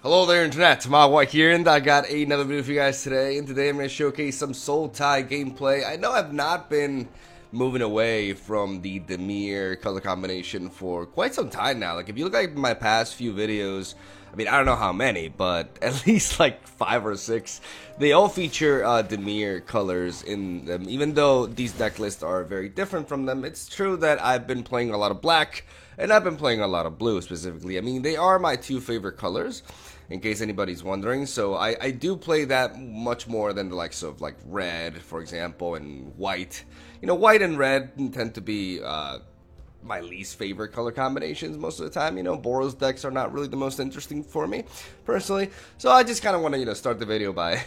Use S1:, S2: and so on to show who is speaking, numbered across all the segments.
S1: Hello there, Internet. Tomahawk here, and I got another video for you guys today. And today I'm going to showcase some Sultai gameplay. I know I've not been moving away from the Dimir color combination for quite some time now. Like, if you look at my past few videos, I mean, I don't know how many, but at least like 5 or 6, they all feature Dimir colors in them. Even though these deck lists are very different from them, it's true that I've been playing a lot of black, and I've been playing a lot of blue specifically. I mean, they are my two favorite colors, in case anybody's wondering. So I do play that much more than the likes of like red, for example, and white. You know, white and red tend to be my least favorite color combinations most of the time. You know, Boros decks are not really the most interesting for me, personally. So I just kind of want to, start the video by,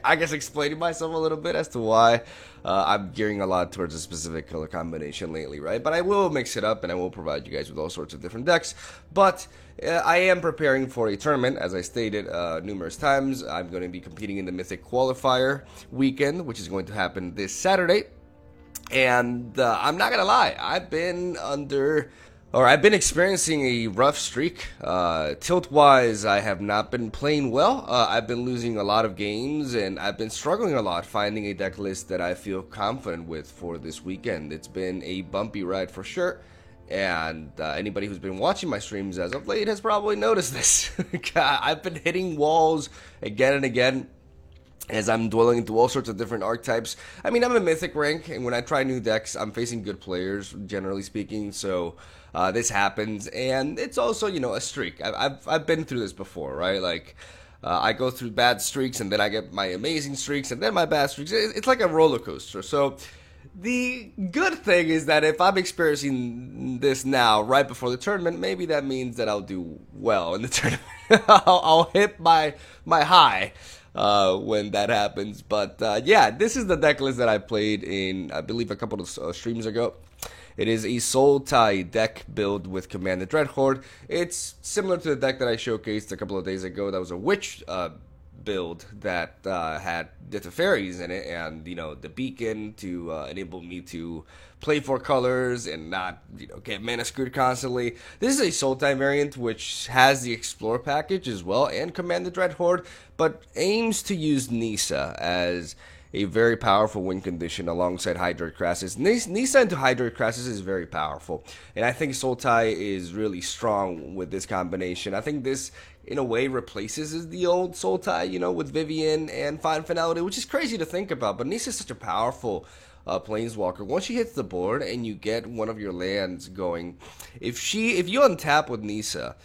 S1: I guess, explaining myself a little bit as to why I'm gearing a lot towards a specific color combination lately, right? But I will mix it up, and I will provide you guys with all sorts of different decks. But I am preparing for a tournament, as I stated numerous times. I'm going to be competing in the Mythic Qualifier weekend, which is going to happen this Saturday. And I'm not gonna lie, I've been experiencing a rough streak. Tilt-wise, I have not been playing well. I've been losing a lot of games, and I've been struggling a lot finding a deck list that I feel confident with for this weekend. It's been a bumpy ride for sure, and anybody who's been watching my streams as of late has probably noticed this. I've been hitting walls again and again, as I'm dwelling into all sorts of different archetypes. I mean, I'm a Mythic rank, and when I try new decks, I'm facing good players, generally speaking, so this happens, and it's also, a streak. I've been through this before, right? Like, I go through bad streaks, and then I get my amazing streaks, and then my bad streaks. It's like a roller coaster. So the good thing is that if I'm experiencing this now, right before the tournament, maybe that means that I'll do well in the tournament. I'll hit my high when that happens. But yeah, this is the deck list that I played in, I believe, a couple of streams ago. It is a Sultai deck build with Command the Dreadhorde. It's similar to the deck that I showcased a couple of days ago. That was a Witch build that had the Teferis in it, and the beacon to enable me to play 4 colors and not get mana screwed constantly. This is a Sultai variant which has the Explore package as well and Command the Dreadhorde, but aims to use Nissa as a very powerful win condition alongside Hydroid Krasis. Nissa into Hydroid Krasis is very powerful, and I think Sultai is really strong with this combination. I think this, in a way, replaces the old Sultai, with Vivian and Fine Finality, which is crazy to think about, but Nissa is such a powerful Planeswalker. Once she hits the board and you get one of your lands going, if you untap with Nissa,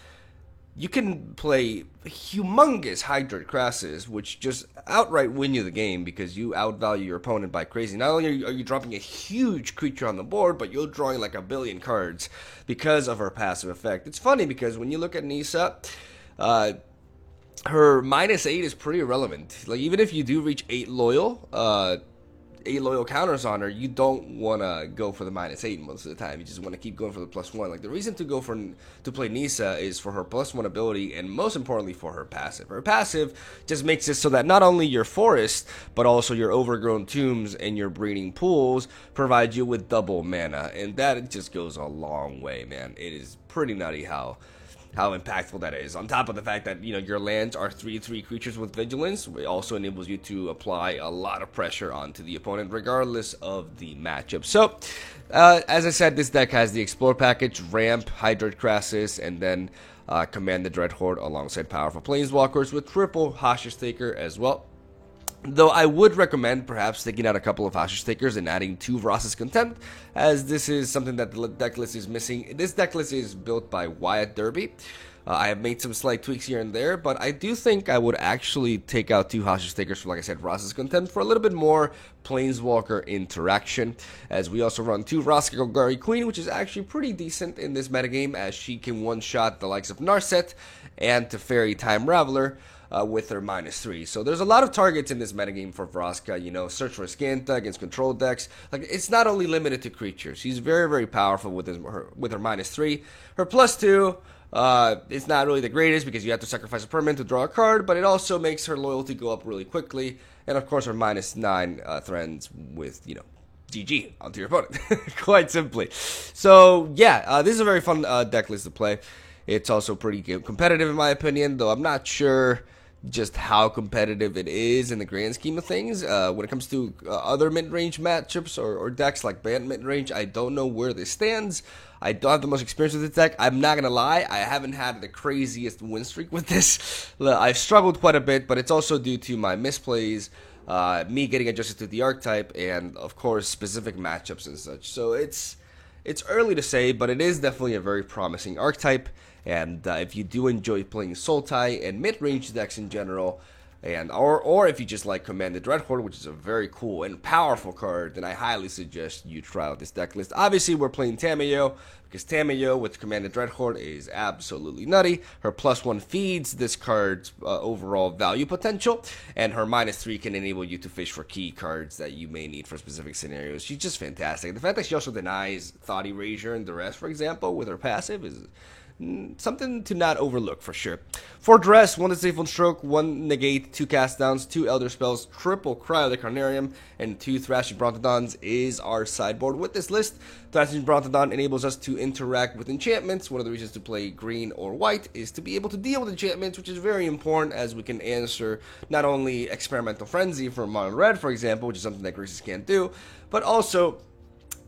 S1: you can play humongous Hydroid Krasis, which just outright win you the game because you outvalue your opponent by crazy. Not only are you dropping a huge creature on the board, but you're drawing like a billion cards because of her passive effect. It's funny because when you look at Nissa, her -8 is pretty irrelevant. Like, even if you do reach 8 loyal counters on her, you don't want to go for the -8 most of the time. You just want to keep going for the +1. Like, the reason to play Nissa is for her +1 ability, and most importantly for her passive. Her passive just makes it so that not only your forest, but also your overgrown tombs and your breeding pools provide you with double mana, and that just goes a long way, man. It is pretty nutty how impactful that is. On top of the fact that, your lands are 3/3 creatures with vigilance, it also enables you to apply a lot of pressure onto the opponent, regardless of the matchup. So, as I said, this deck has the Explore package, Ramp, Hydroid Krasis, and then Command the Dreadhorde alongside powerful Planeswalkers with triple Hostage Taker as well. Though I would recommend perhaps taking out a couple of Hostage Takers and adding 2 Vraska's Contempt, as this is something that the deck list is missing. This deck list is built by Wyatt Derby. I have made some slight tweaks here and there, but I do think I would actually take out 2 Hostage Takers for, like I said, Vraska's Contempt for a little bit more Planeswalker interaction, as we also run 2 Vraska Golgari Queen, which is actually pretty decent in this metagame, as she can one-shot the likes of Narset and Teferi Time Raveler with her -3. So there's a lot of targets in this metagame for Vraska. Search for Scanta against control decks. Like, it's not only limited to creatures. She's very, very powerful with her -3. Her +2 it's not really the greatest because you have to sacrifice a permanent to draw a card, but it also makes her loyalty go up really quickly. And of course, her -9 threatens with, GG onto your opponent, quite simply. So yeah, this is a very fun deck list to play. It's also pretty competitive in my opinion, though I'm not sure just how competitive it is in the grand scheme of things. When it comes to other mid-range matchups or decks like Bant mid-range, I don't know where this stands. I don't have the most experience with this deck. I'm not going to lie, I haven't had the craziest win streak with this. I've struggled quite a bit, but it's also due to my misplays, me getting adjusted to the archetype, and of course specific matchups and such. So it's early to say, but it is definitely a very promising archetype. And if you do enjoy playing Sultai and mid-range decks in general, and or if you just like Commanded Dreadhorde, which is a very cool and powerful card, then I highly suggest you try out this deck list. Obviously, we're playing Tamayo, because Tamayo with Commanded Dreadhorde is absolutely nutty. Her +1 feeds this card's overall value potential, and her -3 can enable you to fish for key cards that you may need for specific scenarios. She's just fantastic. The fact that she also denies Thought Erasure and Duress, for example, with her passive is something to not overlook for sure. For Duress, 1 Disdainful Stroke, 1 Negate, 2 Cast Downs, 2 Elder Spells, triple Cryo the Carnarium, and 2 Thrashing Brontodons is our sideboard with this list. Thrashing Brontodon enables us to interact with enchantments. One of the reasons to play green or white is to be able to deal with enchantments, which is very important as we can answer not only Experimental Frenzy for Mono Red, for example, which is something that Grixis can't do, but also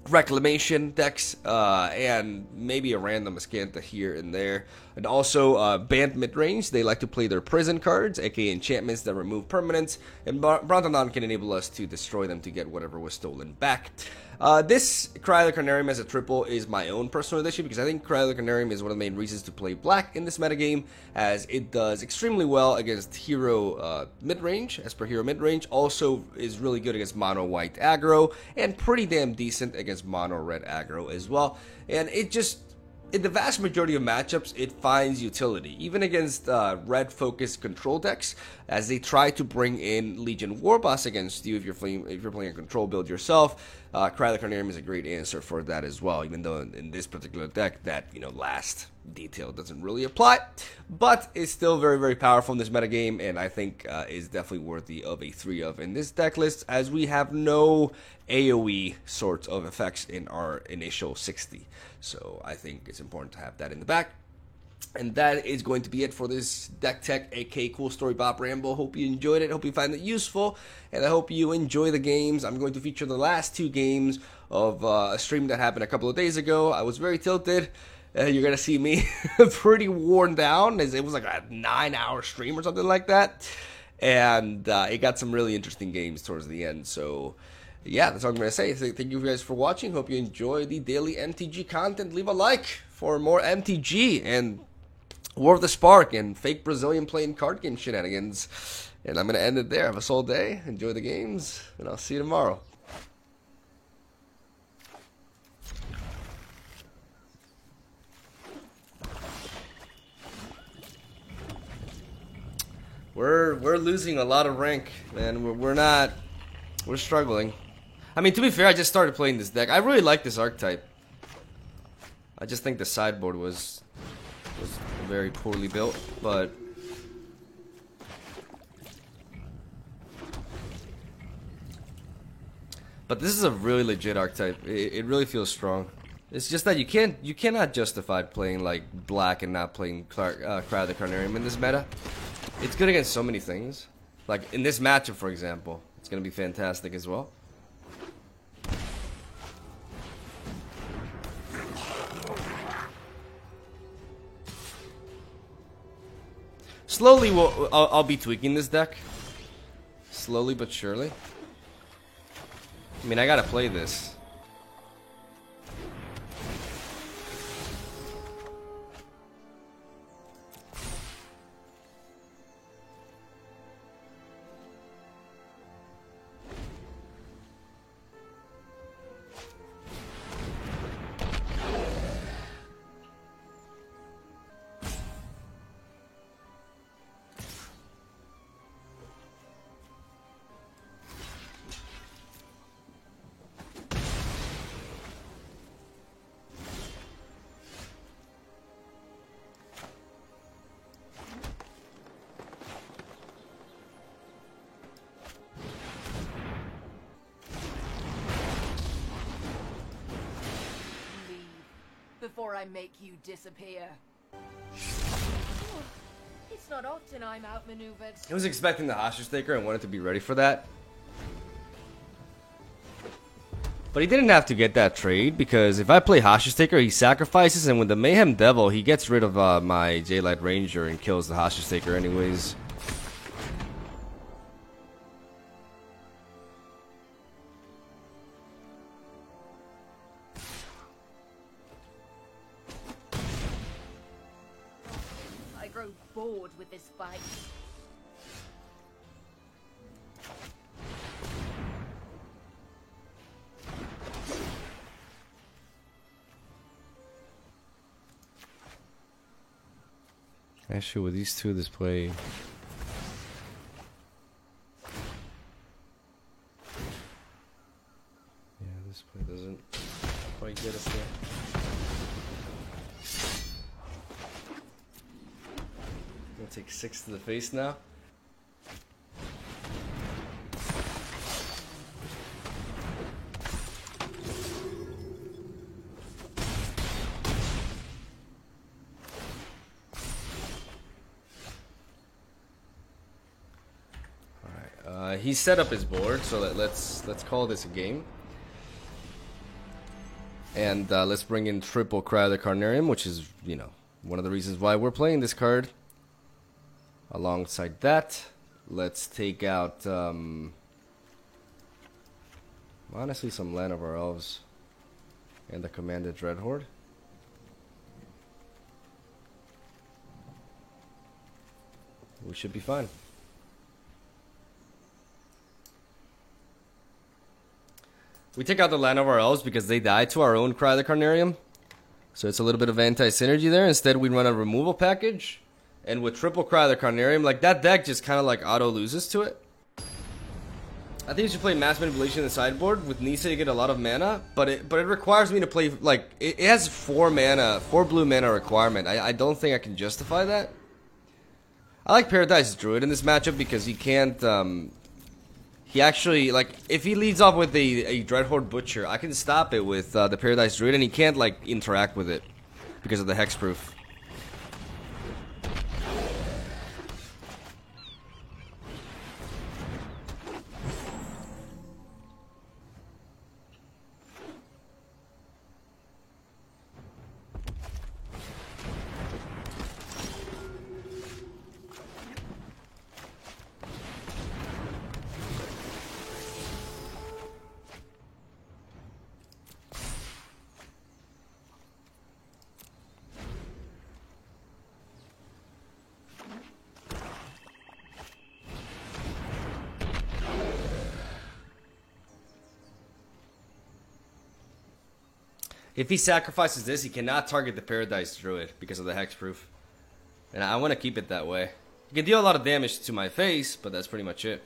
S1: Reclamation decks, and maybe a random Ascanta here and there. And also, Bant mid-range, they like to play their prison cards, aka enchantments that remove permanents, and Brontodon can enable us to destroy them to get whatever was stolen back. This Cryo the Carnarium as a triple is my own personal edition, because I think Cryo the Carnarium is one of the main reasons to play black in this metagame, as it does extremely well against hero mid-range, as per hero mid-range, also is really good against mono white aggro, and pretty damn decent against mono red aggro as well. And it just, in the vast majority of matchups, it finds utility, even against red-focused control decks, as they try to bring in Legion Warboss against you if you're playing a control build yourself. Cryo the Carnarium is a great answer for that as well, even though in this particular deck, that, last detail doesn't really apply, but it's still very, very powerful in this metagame, and I think is definitely worthy of a 3-of in this deck list, as we have no AoE sorts of effects in our initial 60. So I think it's important to have that in the back. And that is going to be it for this Deck Tech, aka Cool Story Bop Ramble. Hope you enjoyed it. Hope you find it useful. And I hope you enjoy the games. I'm going to feature the last 2 games of a stream that happened a couple of days ago. I was very tilted. You're going to see me pretty worn down, as it was like a 9-hour stream or something like that. And it got some really interesting games towards the end. So yeah, that's all I'm going to say. Thank you guys for watching. Hope you enjoy the daily MTG content. Leave a like for more MTG and War of the Spark and fake Brazilian playing card game shenanigans. And I'm going to end it there. Have a soul day. Enjoy the games. And I'll see you tomorrow. We're losing a lot of rank, man. We're struggling. I mean, to be fair, I just started playing this deck. I really like this archetype. I just think the sideboard was very poorly built, but this is a really legit archetype. It really feels strong. It's just that you cannot justify playing like black and not playing Cryo the Carnarium in this meta. It's good against so many things. Like in this matchup, for example, it's gonna be fantastic as well. Slowly, I'll be tweaking this deck. Slowly but surely. I mean, I gotta play this.
S2: Before I make you disappear. It's not often I'm outmaneuvered.
S1: I was expecting the hostage taker and wanted to be ready for that. But he didn't have to get that trade, because if I play hostage taker, he sacrifices, and with the Mayhem Devil, he gets rid of my J-Light Ranger and kills the hostage taker anyways.
S2: I grow bored with this fight.
S1: Actually, with these two, this play... Yeah, this play doesn't quite get us there. Gonna take 6 to the face now. He set up his board, so let's call this a game. And let's bring in triple Cry the Carnarium, which is, you know, one of the reasons why we're playing this card. Alongside that, let's take out, honestly, some Land of our Elves and the Commanded Dreadhorde. We should be fine. We take out the Land of our Elves because they die to our own Cry the Carnarium. So it's a little bit of anti-synergy there. Instead, we run a removal package. And with triple Cry the Carnarium, like, that deck just kind of like auto loses to it. I think you should play Mass Manipulation in the sideboard. With Nissa, you get a lot of mana. But it requires me to play, like, it has 4 blue mana requirement. I don't think I can justify that. I like Paradise Druid in this matchup because he can't, he actually, like, if he leads off with a Dreadhorde Butcher, I can stop it with the Paradise Druid, and he can't, like, interact with it because of the hexproof. If he sacrifices this, he cannot target the Paradise Druid because of the hexproof. And I want to keep it that way. He can deal a lot of damage to my face, but that's pretty much it.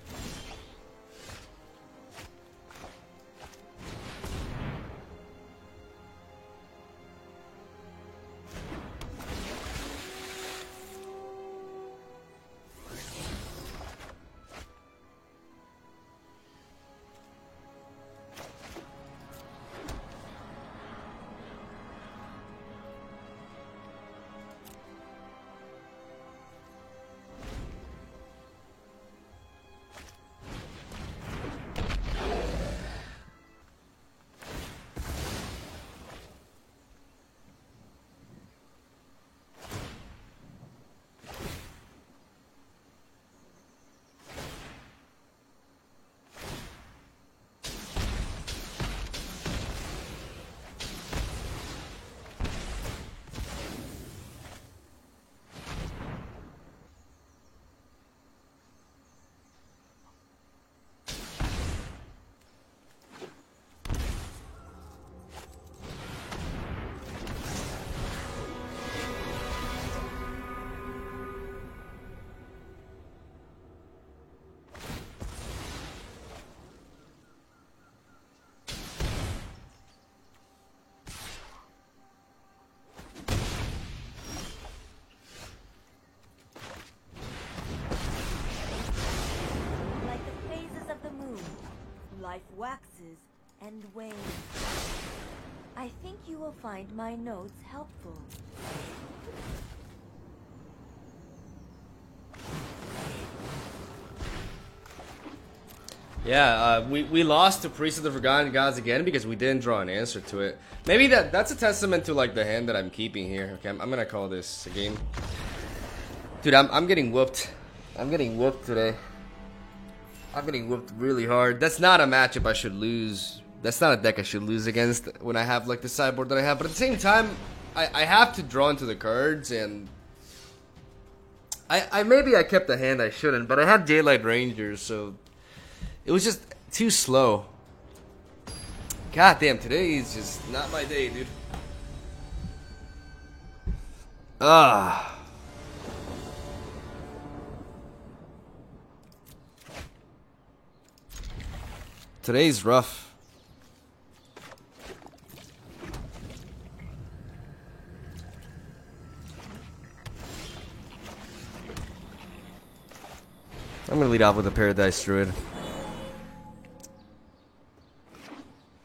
S3: Life waxes and wanes. I think you will find my notes helpful.
S1: Yeah, we lost to Priest of the Forgotten Gods again because we didn't draw an answer to it. Maybe that's a testament to like the hand that I'm keeping here. Okay, I'm gonna call this a game. Dude, I'm getting whooped. I'm getting whooped today. I'm getting whooped really hard. That's not a matchup I should lose. That's not a deck I should lose against when I have like the sideboard that I have. But at the same time, I have to draw into the cards, and I maybe I kept the hand I shouldn't, but I had Daylight Rangers, so it was just too slow. God damn, today is just not my day, dude. Ah. Today's rough. I'm gonna lead off with a Paradise Druid.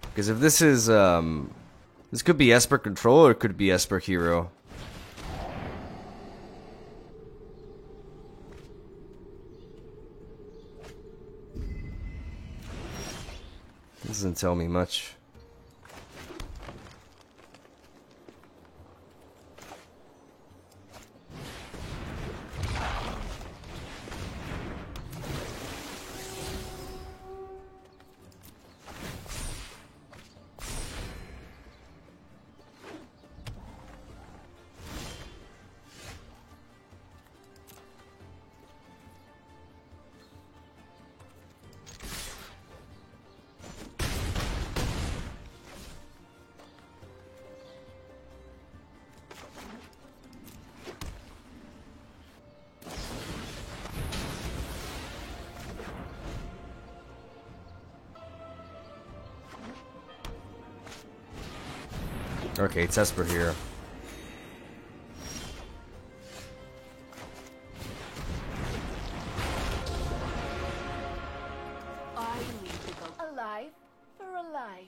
S1: Because if this is, this could be Esper Control or it could be Esper Hero. This doesn't tell me much. Okay, it's Esper here.
S2: I need to go alive for a life.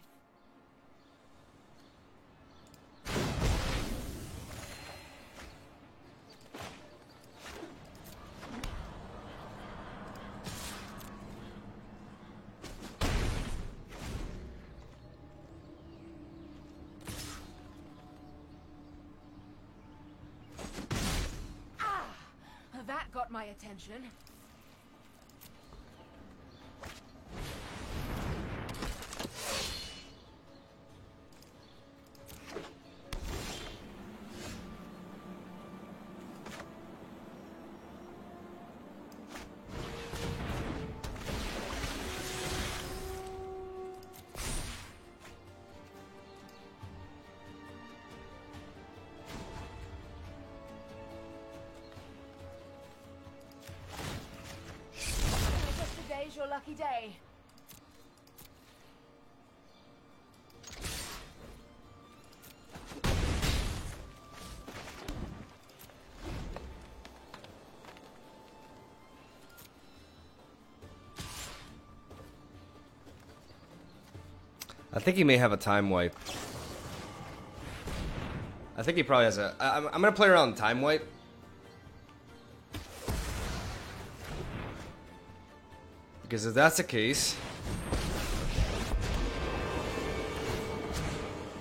S2: That got my attention. Today's your lucky day.
S1: I think he may have a time wipe. I think he probably has a... I'm gonna play around time wipe. Because if that's the case...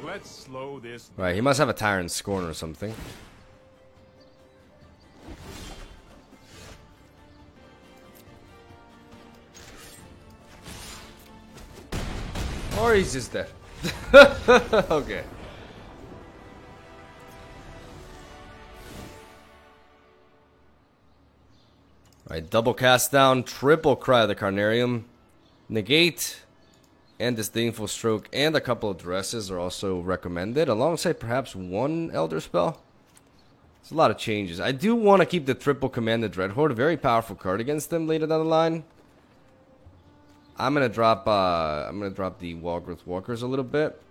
S4: Let's slow this down.
S1: Right, he must have a Tyrant Scorn or something. Or he's just dead. Okay. Right, double cast down, triple Cry of the Carnarium, negate, and Disdainful Stroke, and a couple of dresses are also recommended, alongside perhaps one Elder Spell. It's a lot of changes. I do want to keep the triple Commanded Dreadhorde, a very powerful card against them later down the line. I'm gonna drop the Walgrowth Walkers a little bit.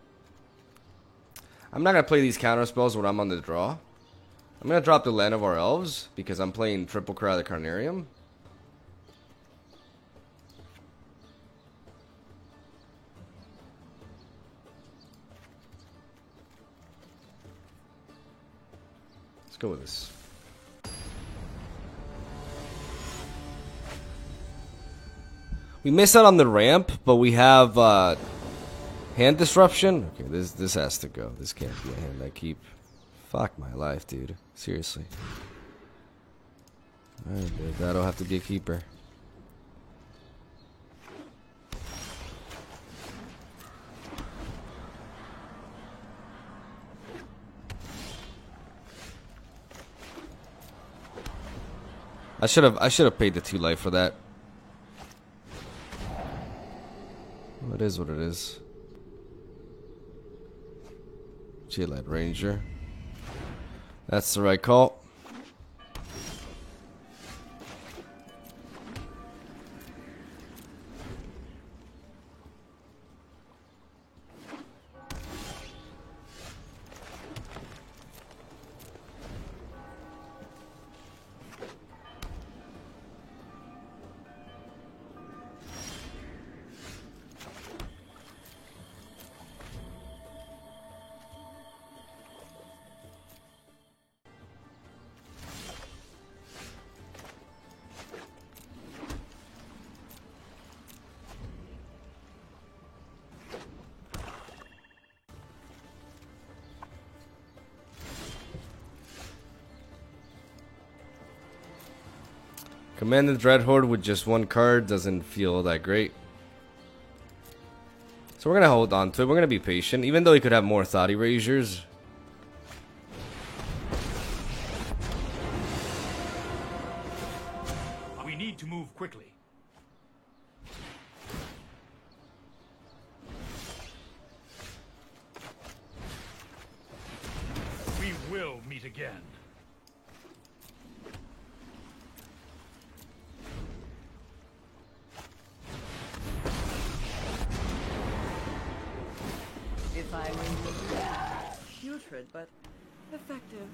S1: I'm not gonna play these counter spells when I'm on the draw. I'm gonna drop the Land of Our Elves because I'm playing triple Cry of the Carnarium. Let's go with this. We miss out on the ramp, but we have hand disruption. Okay, this has to go. This can't be a hand I keep. Fuck my life, dude. Seriously. Alright, dude, that'll have to be a keeper. I should have paid the 2 life for that. Well, it is what it is. G-Led Ranger. That's the right call. Command the Dreadhorde with just 1 card doesn't feel that great. So we're going to hold on to it. We're going to be patient. Even though he could have more Thought Erasures.
S4: We need to move quickly. We will meet again.
S5: If I were putrid, but effective.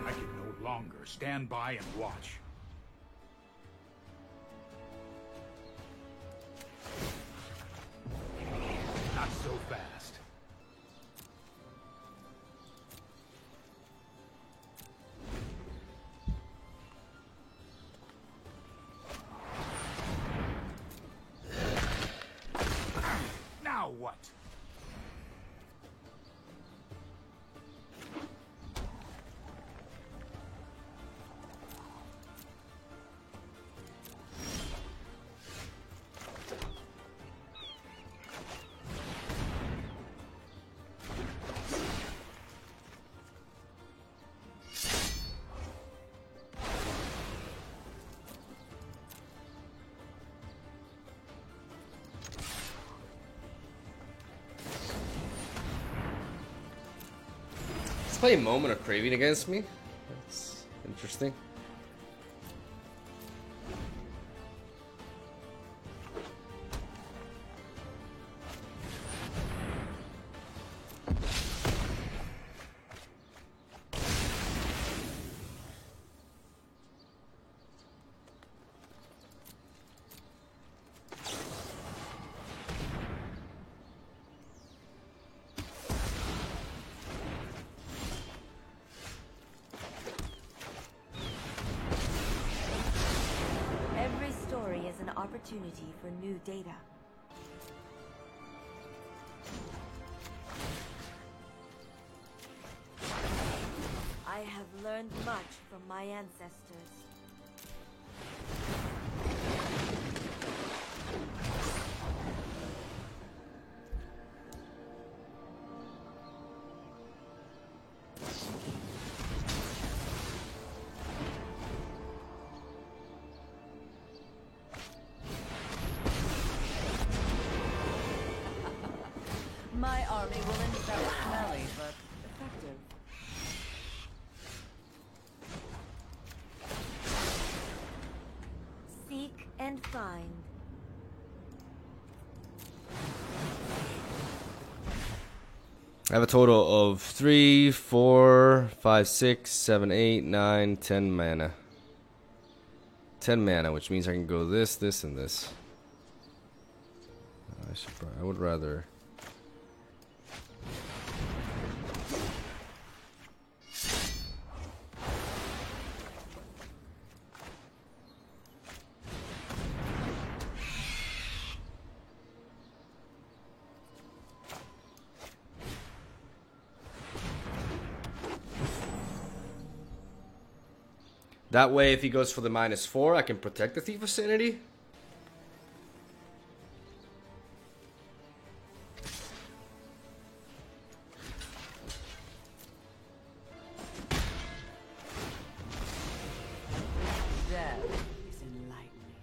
S4: I can no longer stand by and watch. Not so fast. Now what?
S1: Let's play a Moment of Craving against me. That's interesting.
S3: Every story is an opportunity for new data. I have learned much from my ancestors.
S5: My army will envelop smelly, but effective.
S3: Seek and find.
S1: I have a total of 3, 4, 5, 6, 7, 8, 9, 10 mana. 10 mana, which means I can go this, this, and this. I would rather. That way, if he goes for the -4, I can protect the Thief of Sanity.
S5: Death is enlightening.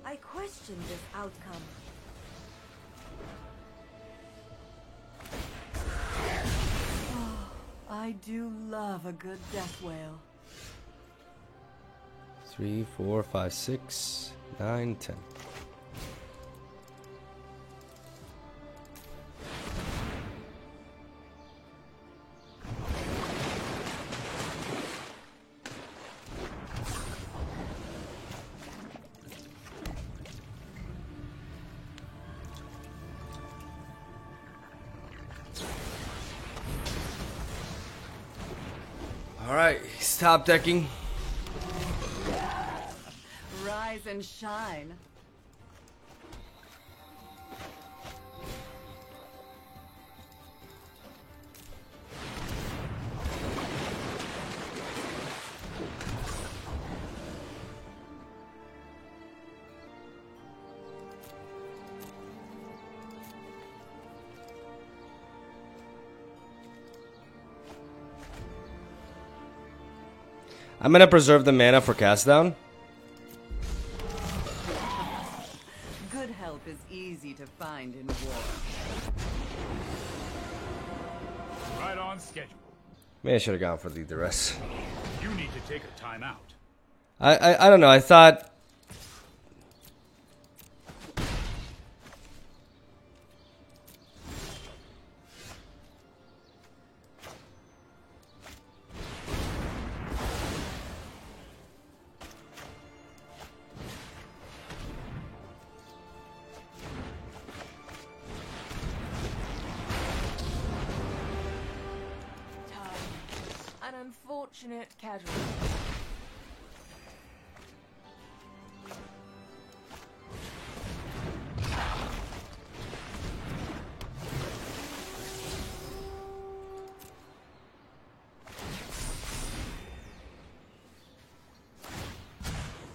S3: I question this outcome.
S5: I do love a good death wail.
S1: 3, 4, 5, 6, 9, 10. Alright, stop decking.
S5: Rise and shine.
S1: I'm gonna preserve the mana for cast down.
S5: Good help is easy to find in war.
S4: Right on schedule.
S1: Maybe I should have gone for the duress.
S4: You need to take a time out.
S1: I don't know. I thought.
S2: An unfortunate casualty.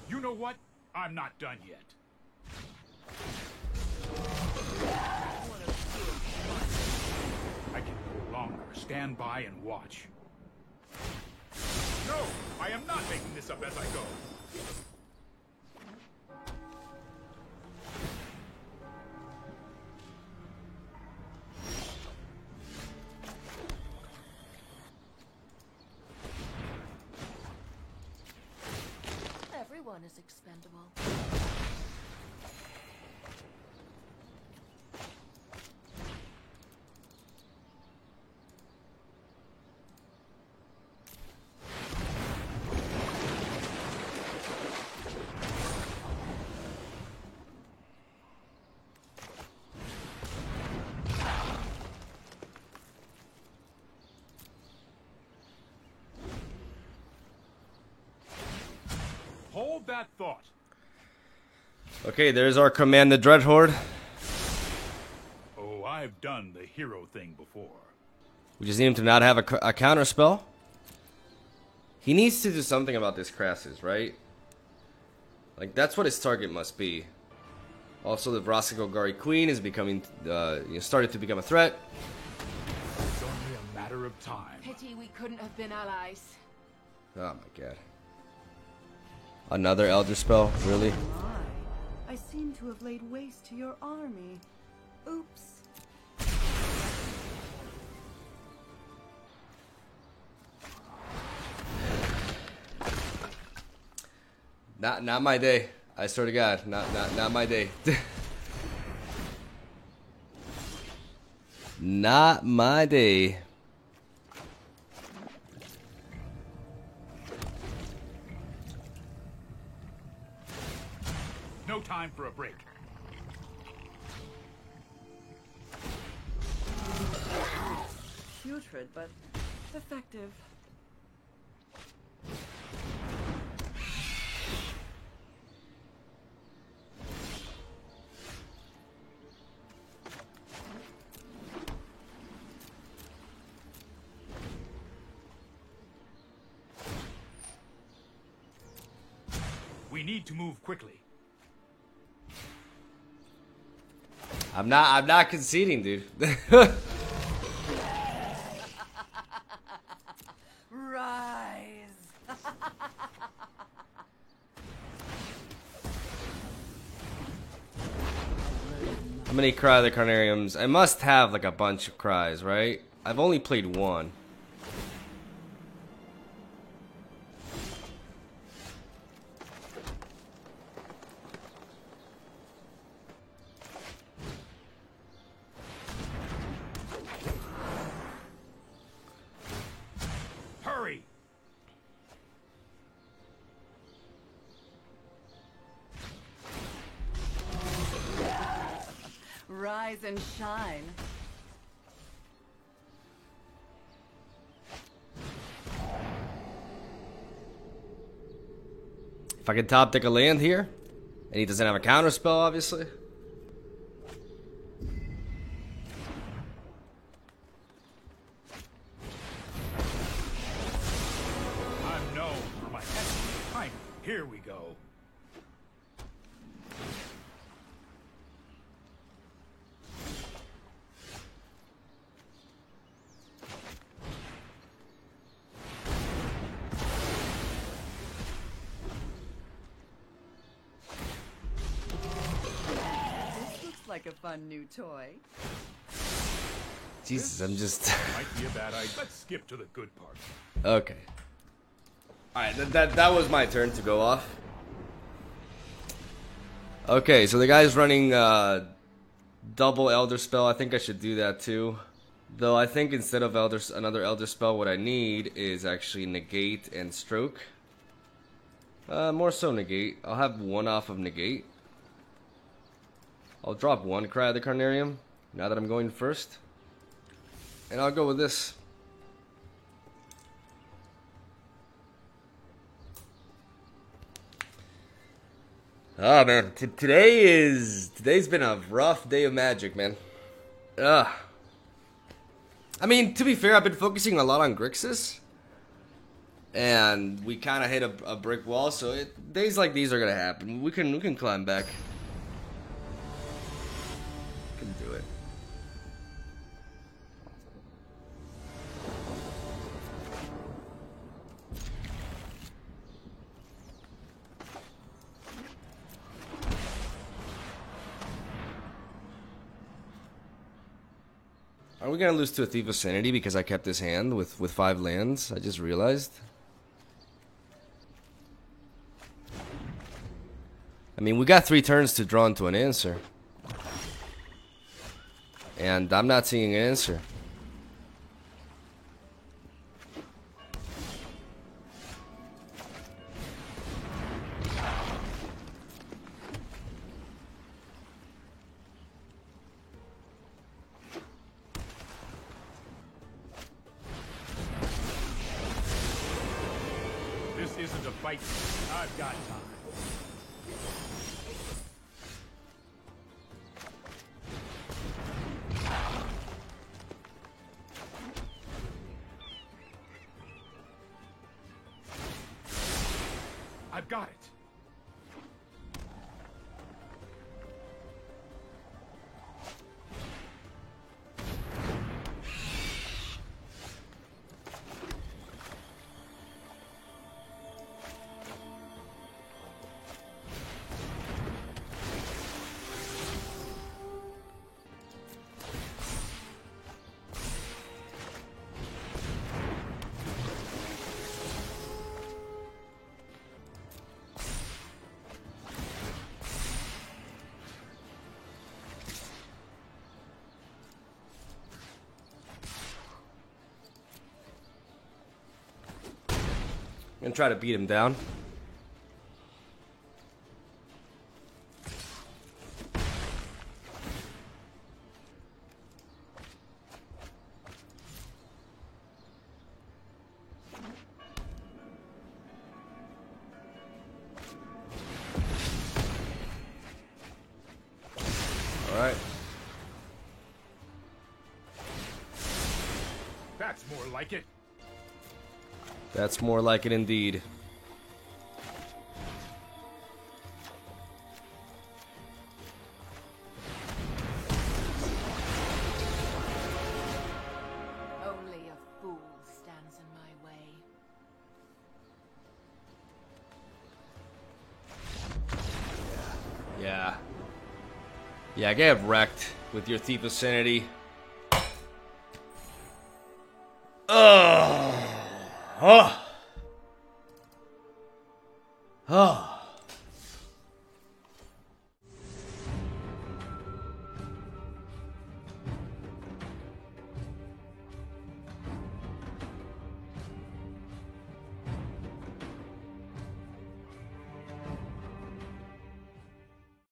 S4: You know what? I'm not done yet. I can no longer stand by and watch. No, I am not making this up as I go.
S2: Everyone is expendable.
S4: Hold that thought.
S1: Okay, there's our command the Dreadhorde.
S4: Oh, I've done the hero thing before.
S1: We just need him to not have a counter spell. He needs to do something about this Crassus, right? Like, that's what his target must be. Also, the Vraska Golgari Queen is becoming, started to become a threat.
S4: It's only a matter of time.
S2: Pity we couldn't have been allies.
S1: Oh my god. Another Elder Spell? Really?
S5: I seem to have laid waste to your army. Oops.
S1: Not my day. I swear to God, not my day. Not my day.
S4: time for a break.
S5: Putrid, but effective.
S4: We need to move quickly.
S1: I'm not conceding, dude.
S5: Rise.
S1: How many Cry of the Carnariums? I must have like a bunch of cries, right? I've only played one.
S4: Hurry!
S5: Rise and shine.
S1: If I can top deck a land here, and he doesn't have a counter spell, obviously.
S4: I'm known for my excellent timing. Here we go.
S5: This looks like a fun new toy.
S1: Jesus, I'm just...
S4: Might be a bad idea. Let's skip to the good part.
S1: Okay. Alright, that was my turn to go off. Okay, so the guy's running double Elder Spell. I think I should do that too. Though I think instead of another Elder Spell, what I need is actually Negate and Stroke. More so Negate. I'll have one off of Negate. I'll drop one Cry of the Carnarium, now that I'm going first. And I'll go with this. Oh man, today's been a rough day of Magic, man. Ugh. I mean, to be fair, I've been focusing a lot on Grixis, and we kind of hit a brick wall. So days like these are gonna happen. We can climb back. Can do it. Are we gonna lose to a Thief of Sanity because I kept his hand with 5 lands? I just realized. I mean, we got 3 turns to draw into an answer. And I'm not seeing an answer.
S4: This isn't a fight. I've got time. I've got it.
S1: I'm gonna try to beat him down.
S4: That's more like it.
S1: That's more like it indeed.
S2: Only a fool stands in my way.
S1: Yeah. Yeah, get wrecked with your Thief of Sanity. Ugh. Oh. Oh.